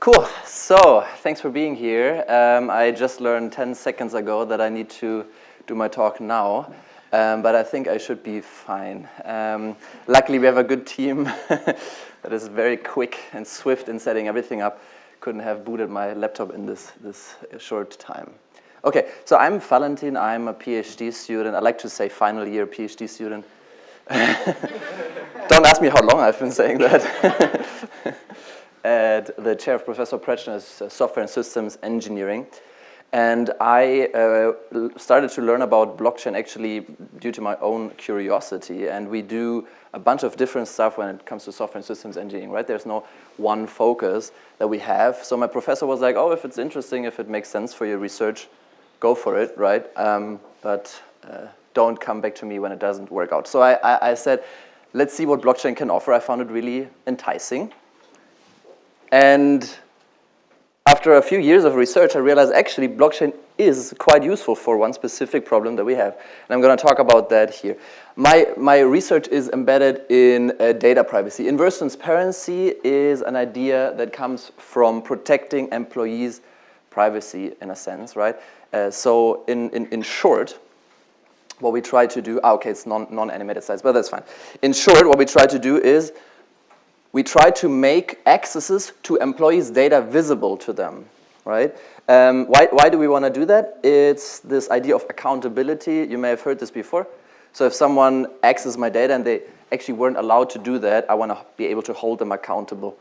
Cool. So, thanks for being here. I just learned 10 seconds ago that I need to do my talk now, but I think I should be fine. Luckily, we have a good team that is very quick and swift in setting everything up. Couldn't have booted my laptop in this short time. Okay, so I'm Valentin. I'm a PhD student. I like to say final year PhD student. Don't ask me how long I've been saying that. At the chair of Professor Pretschner's Software and Systems Engineering. And I started to learn about blockchain actually due to my own curiosity. And we do a bunch of different stuff when it comes to software and systems engineering, right? There's no one focus that we have. So my professor was like, oh, if it's interesting, if it makes sense for your research, go for it, right? But don't come back to me when it doesn't work out. So I said, let's see what blockchain can offer. I found it really enticing. And after a few years of research, I realized actually blockchain is quite useful for one specific problem that we have. And I'm going to talk about that here. My research is embedded in data privacy. Inverse transparency is an idea that comes from protecting employees' privacy in a sense, right? So in short, what we try to do, okay, it's non-animated slides, but that's fine. In short, what we try to do is we try to make accesses to employees' data visible to them, right? Why do we want to do that? It's this idea of accountability. You may have heard this before. So if someone accesses my data and they actually weren't allowed to do that, I want to be able to hold them accountable.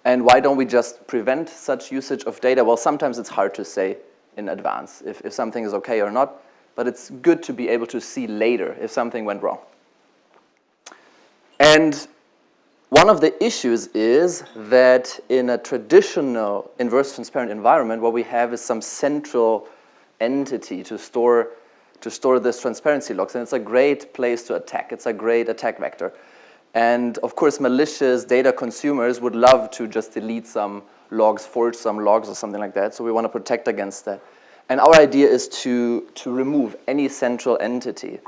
And why don't we just prevent such usage of data? Well, sometimes it's hard to say in advance if something is okay or not, but it's good to be able to see later if something went wrong. And one of the issues is that in a traditional inverse transparent environment, what we have is some central entity to store this transparency logs, and it's a great place to attack. It's a great attack vector. And of course, malicious data consumers would love to just delete some logs, forge some logs or something like that, so we want to protect against that. And our idea is to remove any central entity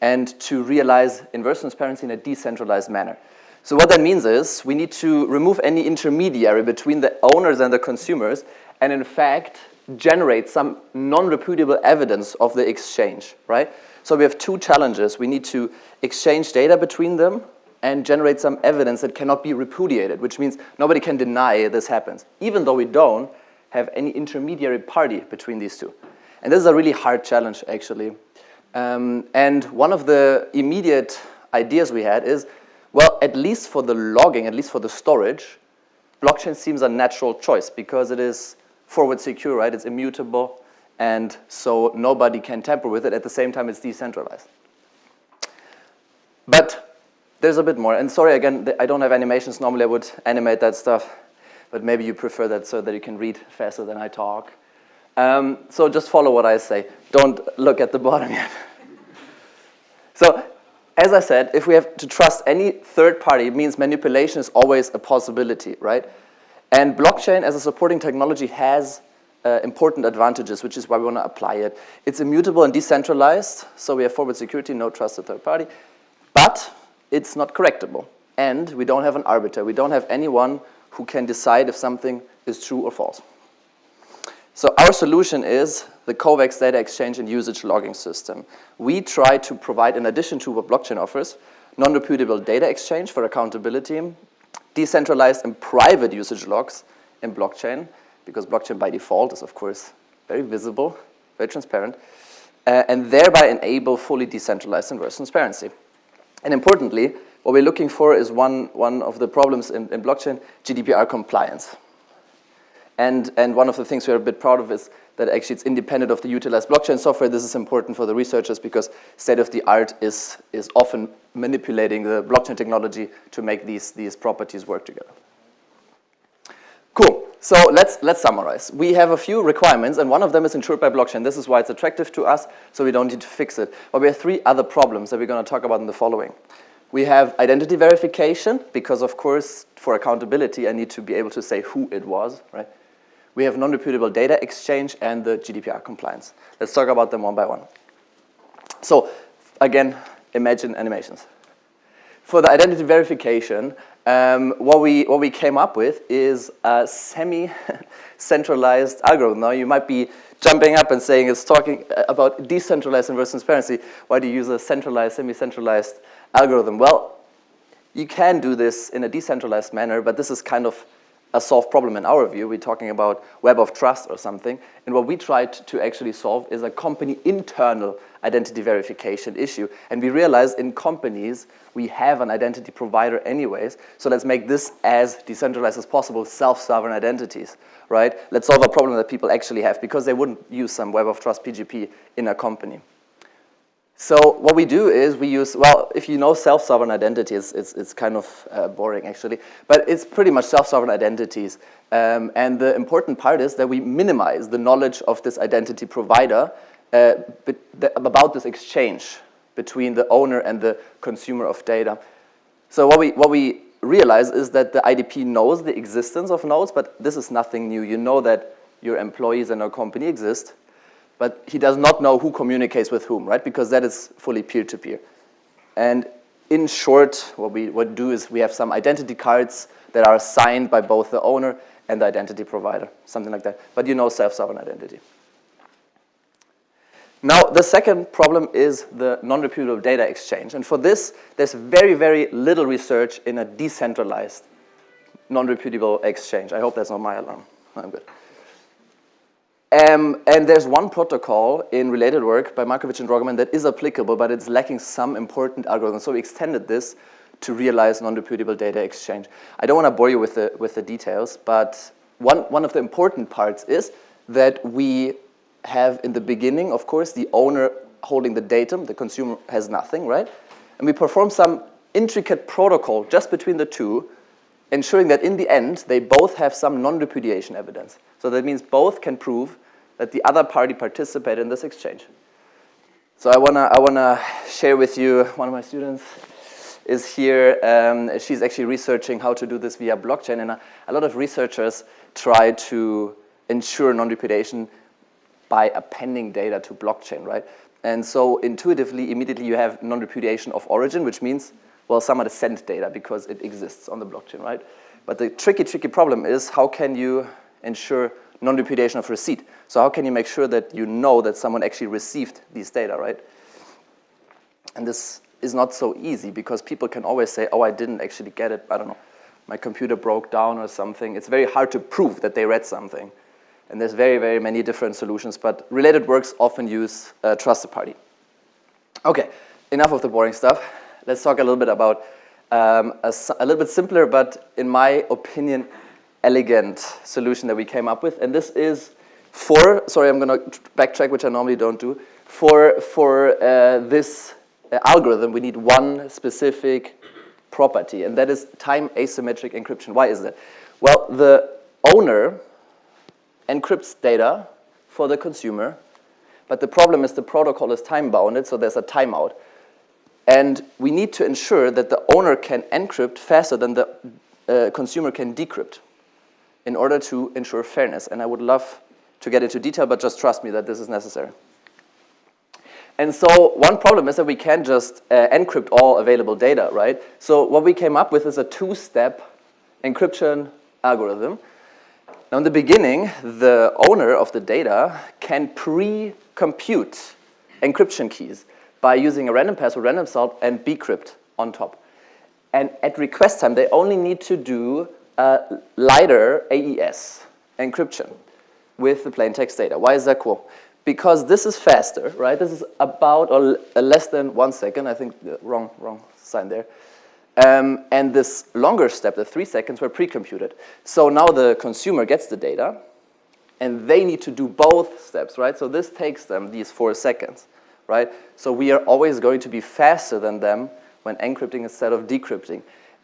and to realize inverse transparency in a decentralized manner. So what that means is we need to remove any intermediary between the owners and the consumers and in fact generate some non-repudiable evidence of the exchange, right? So we have two challenges. We need to exchange data between them and generate some evidence that cannot be repudiated, which means nobody can deny this happens, even though we don't have any intermediary party between these two. And this is a really hard challenge, actually. And one of the immediate ideas we had is, well, at least for the logging, at least for the storage, blockchain seems a natural choice because it is forward secure, right? It's immutable, and so nobody can tamper with it. At the same time, it's decentralized. But there's a bit more. And sorry, again, I don't have animations. Normally, I would animate that stuff, but maybe you prefer that so that you can read faster than I talk. So just follow what I say. Don't look at the bottom yet. So, as I said, if we have to trust any third party, it means manipulation is always a possibility, right? And blockchain as a supporting technology has important advantages, which is why we want to apply it. It's immutable and decentralized, so we have forward security, no trusted third party, but it's not correctable. And we don't have an arbiter. We don't have anyone who can decide if something is true or false. So our solution is the COVAX data exchange and usage logging system. We try to provide, in addition to what blockchain offers, non-repudiable data exchange for accountability, decentralized and private usage logs in blockchain, because blockchain by default is, of course, very visible, very transparent, and thereby enable fully decentralized inverse transparency. And importantly, what we're looking for is one of the problems in blockchain, GDPR compliance. And one of the things we're a bit proud of is that actually it's independent of the utilized blockchain software. This is important for the researchers because state-of-the-art is often manipulating the blockchain technology to make these properties work together. Cool. So let's summarize. We have a few requirements, and one of them is ensured by blockchain. This is why it's attractive to us, so we don't need to fix it. But we have three other problems that we're going to talk about in the following. We have identity verification, because of course, for accountability, I need to be able to say who it was, right? We have non-repudiable data exchange and the GDPR compliance. Let's talk about them one by one. So, again, imagine animations. for the identity verification, what we came up with is a semi-centralized algorithm. Now you might be jumping up and saying it's talking about decentralized and versus transparency. Why do you use a centralized, semi-centralized algorithm? Well, you can do this in a decentralized manner, but this is kind of a solved problem in our view. We're talking about web of trust or something. And what we tried to actually solve is a company internal identity verification issue. And we realized in companies, we have an identity provider anyways. So let's make this as decentralized as possible, self-sovereign identities, right? Let's solve a problem that people actually have because they wouldn't use some web of trust PGP in a company. So what we do is we use, well, if you know self-sovereign identities, it's kind of boring actually, but it's pretty much self-sovereign identities. And the important part is that we minimize the knowledge of this identity provider about this exchange between the owner and the consumer of data. So what we realize is that the IDP knows the existence of nodes, but this is nothing new. You know that your employees in your company exist, but he does not know who communicates with whom, right? Because that is fully peer-to-peer. And in short, what we do is we have some identity cards that are signed by both the owner and the identity provider, something like that. But you know self-sovereign identity. Now, the second problem is the non-repudiable data exchange. And for this, there's very, very little research in a decentralized non-repudiable exchange. I hope that's not my alarm. I'm good. And there's one protocol in related work by Markovic and Drogeman that is applicable, but it's lacking some important algorithms. So we extended this to realize non-repudiable data exchange. I don't want to bore you with the details, but one of the important parts is that we have in the beginning, of course, the owner holding the datum, the consumer has nothing, right? And we perform some intricate protocol just between the two, ensuring that in the end, they both have some non-repudiation evidence. So that means both can prove that the other party participated in this exchange. So I wanna share with you, one of my students is here. She's actually researching how to do this via blockchain, and a lot of researchers try to ensure non-repudiation by appending data to blockchain, right? And so intuitively, immediately you have non-repudiation of origin, which means, well, somebody sent data because it exists on the blockchain, right? But the tricky problem is how can you ensure non-repudiation of receipt? So how can you make sure that you know that someone actually received these data, right? And this is not so easy because people can always say, oh, I didn't actually get it. I don't know, my computer broke down or something. It's very hard to prove that they read something. And there's very, very many different solutions, but related works often use a trusted party. Okay, enough of the boring stuff. Let's talk a little bit about a little bit simpler, but in my opinion, elegant solution that we came up with. And this is sorry, I'm gonna backtrack, which I normally don't do. For this algorithm, we need one specific property, and that is time asymmetric encryption. Why is that? Well, the owner encrypts data for the consumer, but the problem is the protocol is time-bounded, so there's a timeout. And we need to ensure that the owner can encrypt faster than the consumer can decrypt in order to ensure fairness. And I would love to get into detail, but just trust me that this is necessary. And so one problem is that we can't just encrypt all available data, right? So what we came up with is a two-step encryption algorithm. Now in the beginning, the owner of the data can pre-compute encryption keys by using a random password, random salt, and bcrypt on top. And at request time, they only need to do a lighter AES encryption with the plain text data. Why is that cool? Because this is faster, right? This is about or less than 1 second. I think the wrong sign there. And this longer step, the 3 seconds, were pre-computed. So now the consumer gets the data, and they need to do both steps, right? So this takes them these 4 seconds, right? So we are always going to be faster than them when encrypting instead of decrypting.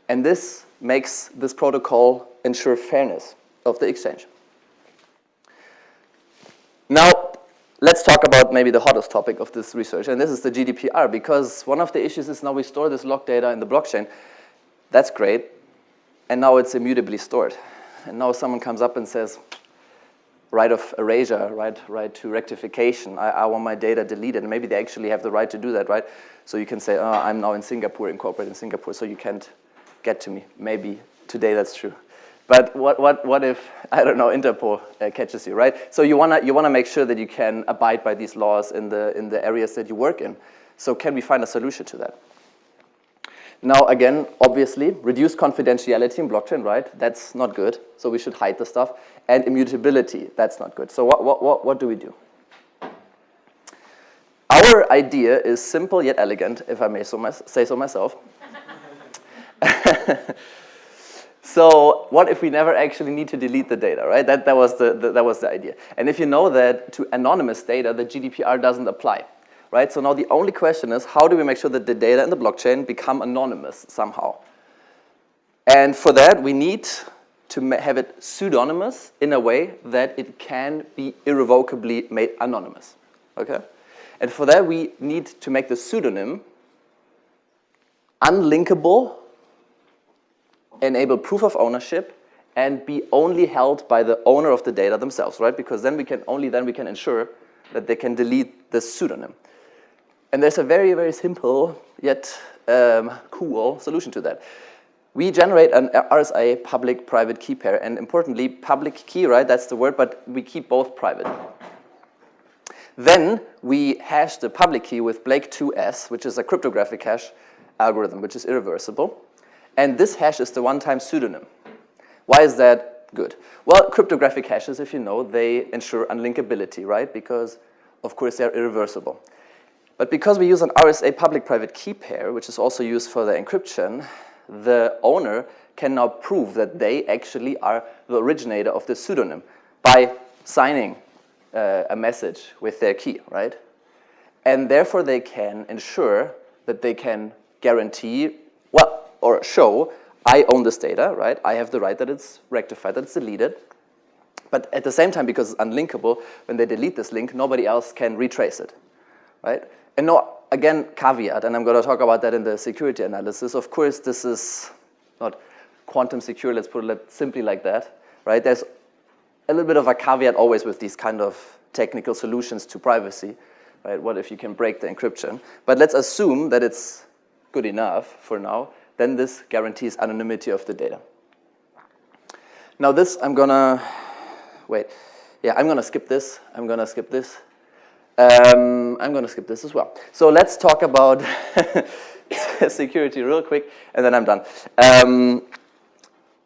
And this makes this protocol ensure fairness of the exchange. Now, let's talk about maybe the hottest topic of this research, and this is the GDPR, because one of the issues is now we store this log data in the blockchain. That's great, and now it's immutably stored. And now someone comes up and says, right of erasure, right to rectification. I want my data deleted, and maybe they actually have the right to do that, right? So you can say, oh, I'm now in Singapore, incorporated in Singapore, so you can't get to me. Maybe today that's true. But what if, I don't know, Interpol catches you, right? So you wanna make sure that you can abide by these laws in the areas that you work in. So can we find a solution to that? Now again, obviously, reduce confidentiality in blockchain, right? That's not good. So we should hide the stuff. And immutability, that's not good. So what do we do? Our idea is simple yet elegant, if I may say so myself. So what if we never actually need to delete the data, right? That was the idea. And if you know that to anonymous data, the GDPR doesn't apply, right? So now the only question is, how do we make sure that the data in the blockchain become anonymous somehow? And for that, we need to have it pseudonymous in a way that it can be irrevocably made anonymous, okay? And for that, we need to make the pseudonym unlinkable, enable proof of ownership, and be only held by the owner of the data themselves, right? Because then we can ensure that they can delete the pseudonym. And there's a very, very simple yet cool solution to that. We generate an RSA public-private key pair, and importantly, public key, right? That's the word, but we keep both private. Then we hash the public key with Blake2s, which is a cryptographic hash algorithm, which is irreversible. And this hash is the one-time pseudonym. Why is that good? Well, cryptographic hashes, if you know, they ensure unlinkability, right? Because, of course, they're irreversible. But because we use an RSA public-private key pair, which is also used for the encryption, the owner can now prove that they actually are the originator of the pseudonym by signing a message with their key, right? And therefore, they can ensure that they can guarantee, well, or show, I own this data, right? I have the right that it's rectified, that it's deleted. But at the same time, because it's unlinkable, when they delete this link, nobody else can retrace it, right? And no, again, caveat, and I'm going to talk about that in the security analysis. Of course, this is not quantum secure, let's put it simply like that, right? There's a little bit of a caveat always with these kind of technical solutions to privacy, right? What if you can break the encryption? But let's assume that it's good enough for now. Then this guarantees anonymity of the data. Now this, I'm gonna skip this. I'm gonna skip this as well. So let's talk about security real quick, and then I'm done.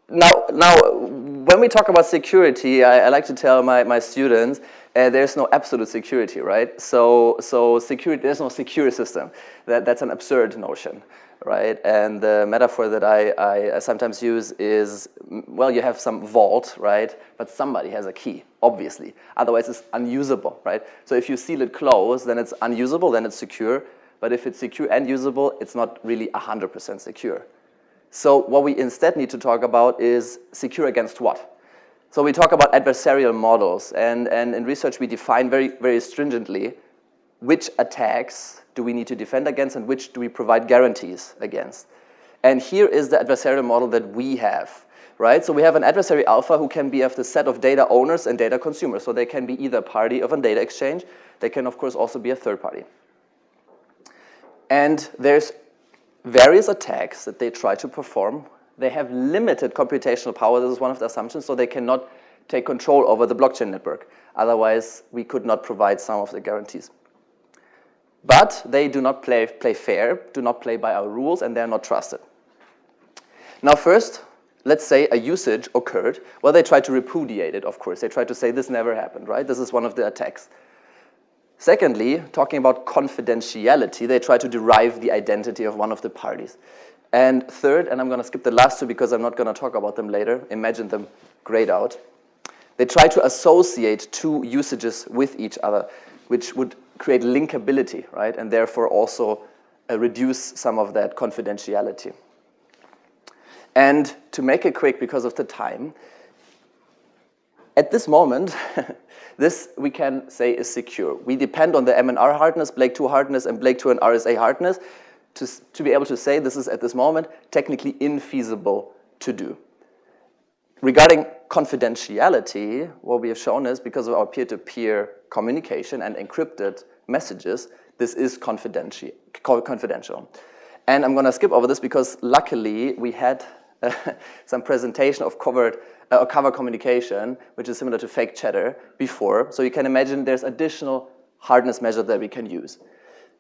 Now, when we talk about security, I like to tell my students, there's no absolute security, right? So security, there's no secure system. That's an absurd notion, right? And the metaphor that I sometimes use is, well, you have some vault, right? But somebody has a key, obviously. Otherwise, it's unusable, right? So if you seal it closed, then it's unusable, then it's secure. But if it's secure and usable, it's not really 100% secure. So what we instead need to talk about is secure against what? So we talk about adversarial models, and in research we define very, very stringently which attacks do we need to defend against and which do we provide guarantees against. And here is the adversarial model that we have, right? So we have an adversary alpha who can be of the set of data owners and data consumers. So they can be either a party of a data exchange, they can of course also be a third party. And there's various attacks that they try to perform. They have limited computational power, this is one of the assumptions, so they cannot take control over the blockchain network. Otherwise, we could not provide some of the guarantees. But they do not play fair, do not play by our rules, and they're not trusted. Now first, let's say a usage occurred. Well, they try to repudiate it, of course. They try to say this never happened, right? This is one of the attacks. Secondly, talking about confidentiality, they try to derive the identity of one of the parties. And third, and I'm going to skip the last two because I'm not going to talk about them later, imagine them grayed out. They try to associate two usages with each other, which would create linkability, right? And therefore also reduce some of that confidentiality. And to make it quick because of the time, at this moment, this we can say is secure. We depend on the MNR hardness, Blake2 hardness, and Blake2 and RSA hardness to be able to say this is at this moment technically infeasible to do. Regarding confidentiality, what we have shown is because of our peer-to-peer communication and encrypted messages, this is confidential. And I'm going to skip over this because luckily we had some presentation of cover communication, which is similar to fake chatter before. So you can imagine there's additional hardness measure that we can use.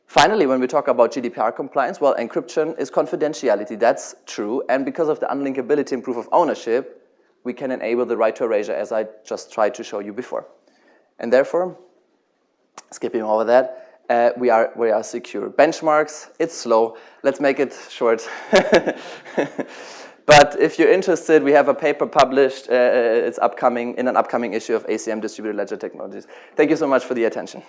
Finally, when we talk about GDPR compliance, well, encryption is confidentiality. That's true. And because of the unlinkability and proof of ownership, we can enable the right to erasure, as I just tried to show you before. And therefore, skipping over that, we are secure. Benchmarks, it's slow. Let's make it short. But if you're interested, we have a paper published. It's upcoming in an upcoming issue of ACM Distributed Ledger Technologies. Thank you so much for the attention.